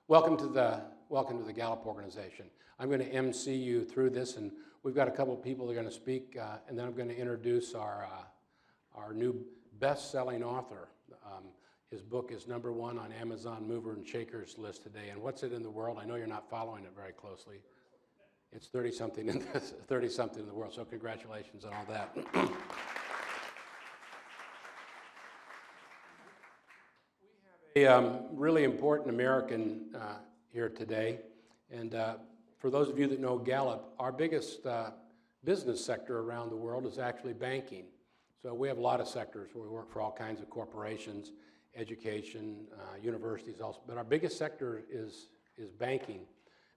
Welcome to the Gallup Organization. I'm going to MC you through this, and we've got a couple of people that are going to speak, and then I'm going to introduce our new best-selling author. His book is #1 on Amazon Mover and Shakers list today. And what's it in the world? I know you're not following it very closely. It's 30-something in this, 30-something in the world. So congratulations on all that. We have a really important American here today, and for those of you that know Gallup, our biggest business sector around the world is actually banking. So we have a lot of sectors where we work for all kinds of corporations, education, universities also, but our biggest sector is banking.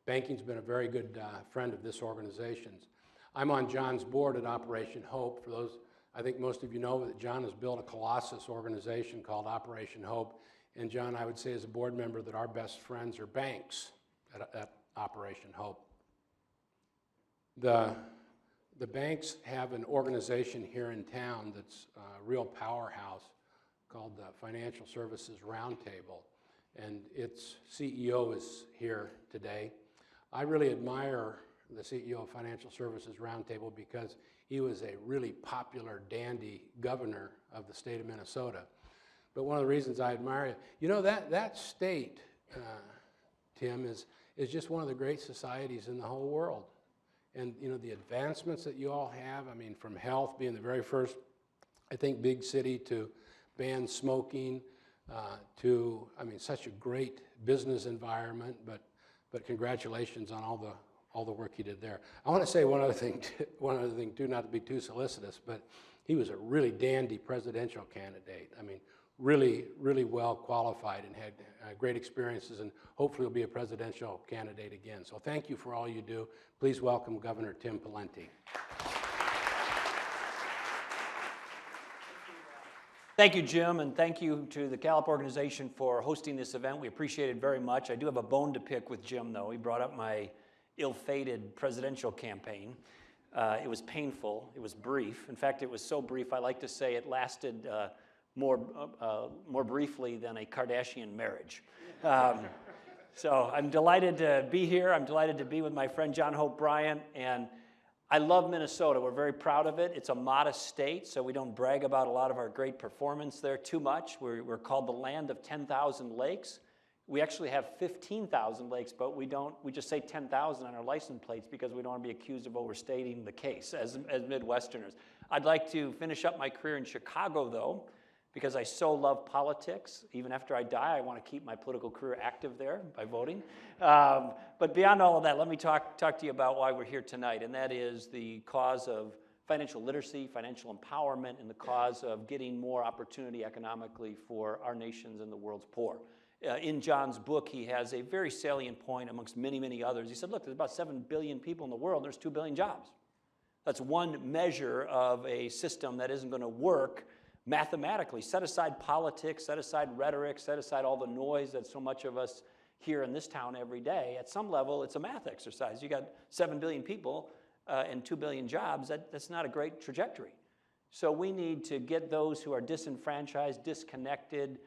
Banking's been a very good friend of this organization's. I'm on John's board at Operation Hope. For those, I think most of you know that John has built a colossus organization called Operation Hope. And John, I would say as a board member that our best friends are banks at Operation Hope. The banks have an organization here in town that's a real powerhouse called the Financial Services Roundtable, and its CEO is here today. I really admire the CEO of Financial Services Roundtable because he was a really popular dandy governor of the state of Minnesota. But one of the reasons I admire it, you know, that state, Tim, is just one of the great societies in the whole world. And, you know, the advancements that you all have, I mean, from health being the very first, I think, big city to ban smoking, to, I mean, such a great business environment, but congratulations on all the work you did there. I want to say one other thing too, not to be too solicitous, but he was a really dandy presidential candidate. I mean, really, really well qualified and had great experiences, and hopefully will be a presidential candidate again. So thank you for all you do. Please welcome Governor Tim Pawlenty. Thank you, Jim, and thank you to the Gallup Organization for hosting this event. We appreciate it very much. I do have a bone to pick with Jim, though. He brought up my ill-fated presidential campaign. It was painful. It was brief. In fact, it was so brief, I like to say it lasted more briefly than a Kardashian marriage. So I'm delighted to be here. I'm delighted to be with my friend John Hope Bryant, and I love Minnesota. We're very proud of it. It's a modest state, so we don't brag about a lot of our great performance there too much. We're called the land of 10,000 lakes. We actually have 15,000 lakes, but we just say 10,000 on our license plates because we don't want to be accused of overstating the case as Midwesterners. I'd like to finish up my career in Chicago, though, because I so love politics. Even after I die, I want to keep my political career active there by voting. But beyond all of that, let me talk to you about why we're here tonight, and that is the cause of financial literacy, financial empowerment, and the cause of getting more opportunity economically for our nations and the world's poor. In John's book, he has a very salient point amongst many, many others. He said, look, there's about 7 billion people in the world, and there's 2 billion jobs. That's one measure of a system that isn't going to work mathematically. Set aside politics, set aside rhetoric, set aside all the noise that so much of us hear in this town every day. At some level, it's a math exercise. You got 7 billion people and 2 billion jobs. That's not a great trajectory. So we need to get those who are disenfranchised, disconnected,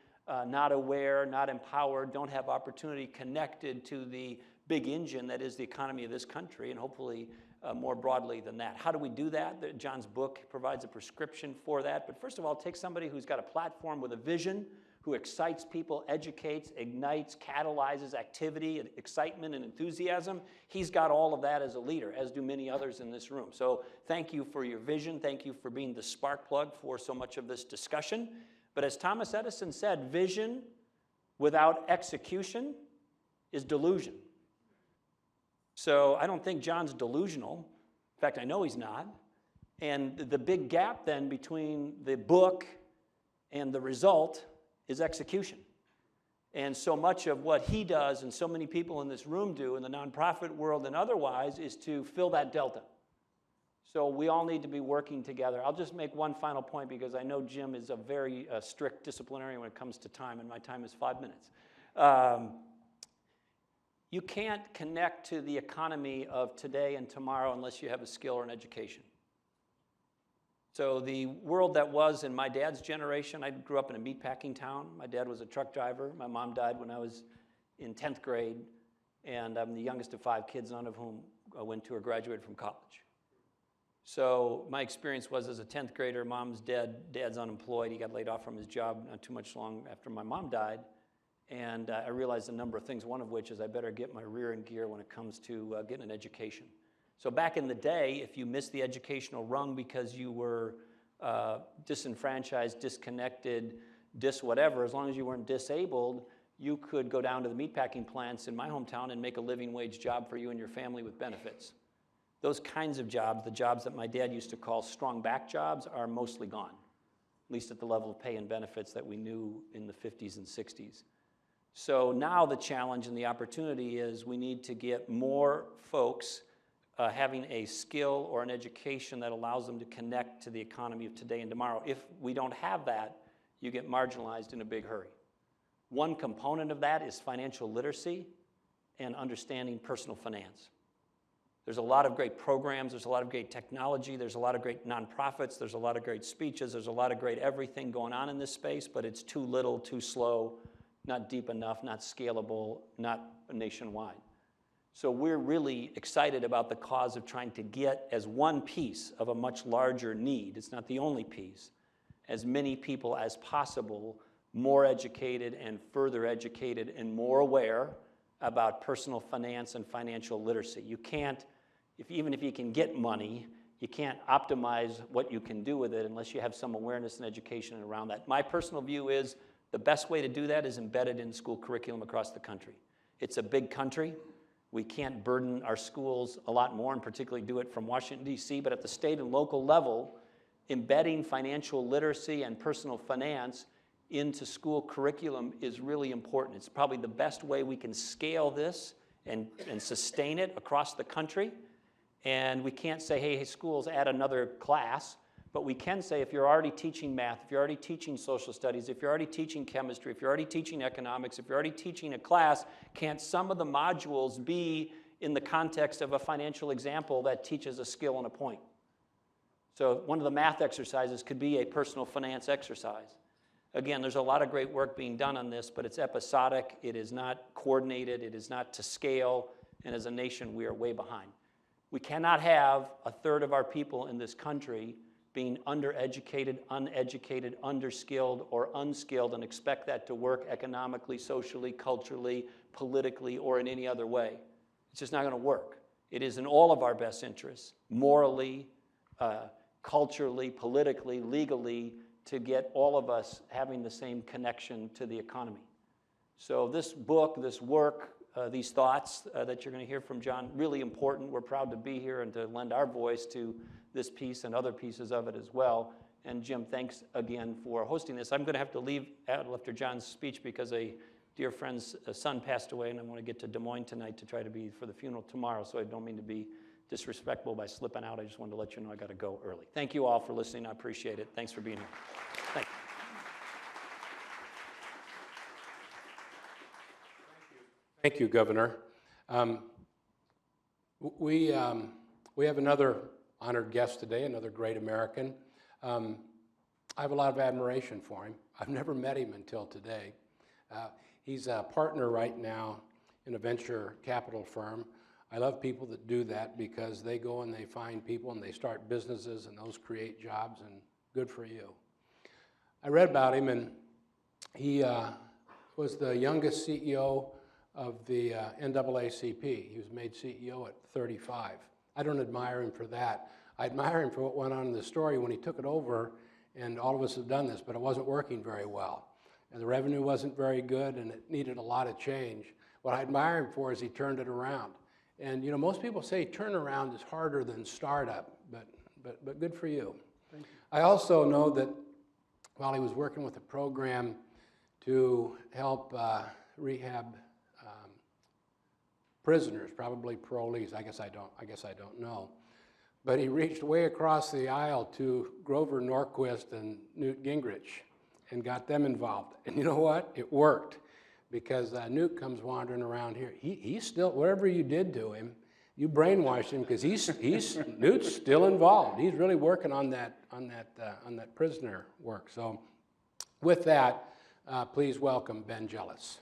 not aware, not empowered, don't have opportunity connected to the big engine that is the economy of this country, and hopefully more broadly than that. How do we do that? John's book provides a prescription for that. But first of all, take somebody who's got a platform with a vision, who excites people, educates, ignites, catalyzes activity, excitement, and enthusiasm. He's got all of that as a leader, as do many others in this room. So thank you for your vision. Thank you for being the spark plug for so much of this discussion. But as Thomas Edison said, vision without execution is delusion. So I don't think John's delusional. In fact, I know he's not. And the big gap then between the book and the result is execution. And so much of what he does and so many people in this room do in the nonprofit world and otherwise is to fill that delta. So we all need to be working together. I'll just make one final point because I know Jim is a very strict disciplinarian when it comes to time, and my time is 5 minutes. You can't connect to the economy of today and tomorrow unless you have a skill or an education. So the world that was in my dad's generation, I grew up in a meatpacking town. My dad was a truck driver. My mom died when I was in 10th grade, and I'm the youngest of 5 kids, none of whom went to or graduated from college. So my experience was, as a 10th grader, mom's dead, dad's unemployed. He got laid off from his job not too much long after my mom died. And I realized a number of things, one of which is I better get my rear in gear when it comes to getting an education. So back in the day, if you missed the educational rung because you were disenfranchised, disconnected, whatever, as long as you weren't disabled, you could go down to the meatpacking plants in my hometown and make a living wage job for you and your family with benefits. Those kinds of jobs, the jobs that my dad used to call strong back jobs, are mostly gone, at least at the level of pay and benefits that we knew in the 50s and 60s. So now the challenge and the opportunity is we need to get more folks having a skill or an education that allows them to connect to the economy of today and tomorrow. If we don't have that, you get marginalized in a big hurry. One component of that is financial literacy and understanding personal finance. There's a lot of great programs, there's a lot of great technology, there's a lot of great nonprofits, there's a lot of great speeches, there's a lot of great everything going on in this space, but it's too little, too slow, not deep enough, not scalable, not nationwide. So we're really excited about the cause of trying to get, as one piece of a much larger need, it's not the only piece, as many people as possible more educated and further educated and more aware about personal finance and financial literacy. You can't, even if you can get money, you can't optimize what you can do with it unless you have some awareness and education around that. My personal view is the best way to do that is embedded in school curriculum across the country. It's a big country. We can't burden our schools a lot more, and particularly do it from Washington, D.C., but at the state and local level, embedding financial literacy and personal finance into school curriculum is really important. It's probably the best way we can scale this and sustain it across the country. And we can't say, hey, schools, add another class, but we can say if you're already teaching math, if you're already teaching social studies, if you're already teaching chemistry, if you're already teaching economics, if you're already teaching a class, can't some of the modules be in the context of a financial example that teaches a skill and a point? So one of the math exercises could be a personal finance exercise. Again, there's a lot of great work being done on this, but it's episodic, it is not coordinated, it is not to scale, and as a nation, we are way behind. We cannot have a third of our people in this country being undereducated, uneducated, underskilled, or unskilled and expect that to work economically, socially, culturally, politically, or in any other way. It's just not going to work. It is in all of our best interests, morally, culturally, politically, legally, to get all of us having the same connection to the economy. So this book, this work, these thoughts that you're going to hear from John, really important. We're proud to be here and to lend our voice to this piece and other pieces of it as well. And Jim, thanks again for hosting this. I'm going to have to leave after John's speech because a dear friend's son passed away, and I want to get to Des Moines tonight to try to be for the funeral tomorrow, so I don't mean to be disrespectful by slipping out. I just wanted to let you know I got to go early. Thank you all for listening. I appreciate it. Thanks for being here. Thank you. Thank you, Governor. We have another honored guest today, another great American. I have a lot of admiration for him. I've never met him until today. He's a partner right now in a venture capital firm. I love people that do that because they go and they find people and they start businesses and those create jobs, and good for you. I read about him, and he was the youngest CEO of the NAACP. He was made CEO at 35. I don't admire him for that. I admire him for what went on in the story when he took it over, and all of us have done this, but it wasn't working very well. And the revenue wasn't very good, and it needed a lot of change. What I admire him for is he turned it around. And you know, most people say turnaround is harder than startup, but good for you. Thank you. I also know that while he was working with a program to help rehab prisoners, probably parolees, I guess I don't know. But he reached way across the aisle to Grover Norquist and Newt Gingrich and got them involved. And you know what? It worked, because Newt comes wandering around here. He's still, whatever you did to him, you brainwashed him, because Newt's still involved. He's really working on that prisoner work. So with that, please welcome Ben Jealous.